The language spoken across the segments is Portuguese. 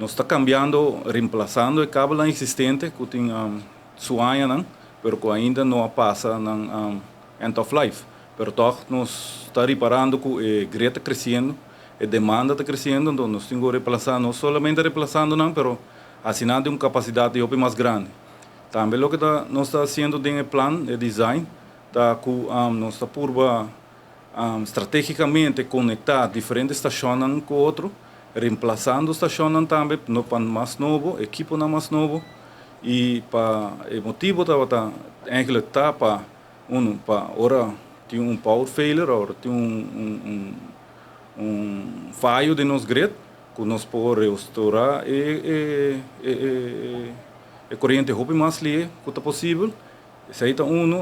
Nós está cambiando, reemplazando o cabo existente que tem suaia, pero que ainda não passa na end of life. Pero toch nós está reparando que a greta crescendo, a demanda está crescendo, então nós temos que reemplazar, não somente reemplazando, não, pero assinando uma capacidade de mais grande. Também o que nós está fazendo no plano de design, tá que nós está por estrategicamente conectar diferentes estações com outro, reemplazando estações também no para mais novo, equipo não mais novo, e para o motivo tá eigenlijk tá para ora tem power failure, ora tem falho de nos grid, que nós podemos restaurar a corrente roupa mais livre que é possível. Esse aí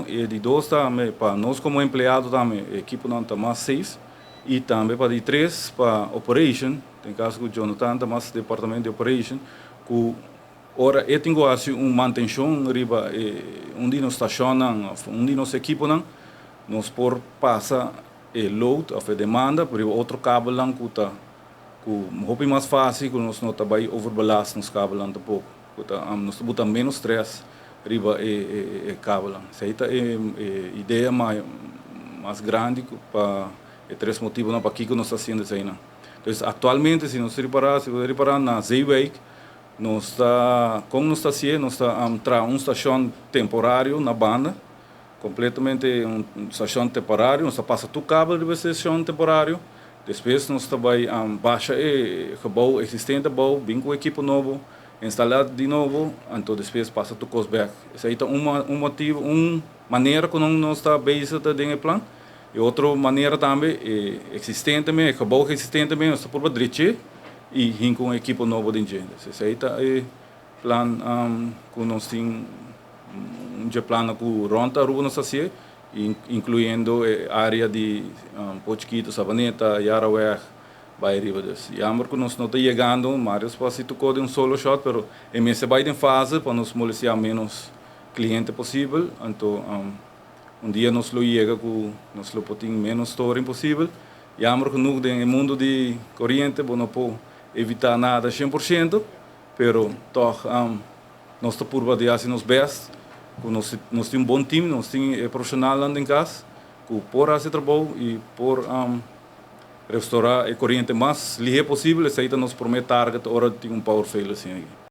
e de dois também para nós como empregado também a equipe não está mais safe e também para de três para operation, tem caso que o Jonathan está mais departamento de operation que ora eu tenho manutenção riba onde nós estacionamos, onde nós equipo nós por passa load of a demanda por outro cabo lang que roupa mais fácil que nós não vai overbalast nos cabos lang pouco nós botar menos stress riba cabo lang. Essa é a ideia mais grande para três motivos para que nós estamos fazendo isso aí. Então, atualmente, se nós reparar na Zeeweg, nós está, como nós está fazendo, nós está uma estação temporária na banda, completamente uma estação temporária, nós passa todo o cabo de estação temporária, depois nós vai baixa o gebouw existente, vem com equipo novo, instalar de novo, então depois passa tu cosback. Isso aí é motivo, uma maneira que nós está based no plano. E outra maneira também, existente também, gebouw existente também, nós está por direito e vem com equipo novo de engenho. Isso aí é plano que nós temos plano que ronda a rua nós fazer, incluindo a área de Pochiquito, Sabaneta, Yaraweg, vai arriba disso. E amor que nós não está chegando, Mário se tocou de solo shot, pero em essa vai em fase para nos molestar menos cliente possível. Então, dia nós lo chega com nós lo podemos menos story possível. E amor que no mundo de corrente, não pode evitar nada 100%, pero toch nós está por de fazer nos best, nós temos bom time, nós temos profissional lá em casa, que por fazer trabalho e por restaurar a corrente mais ligeira possível, essa aí nos promete target, hora de power fail assim.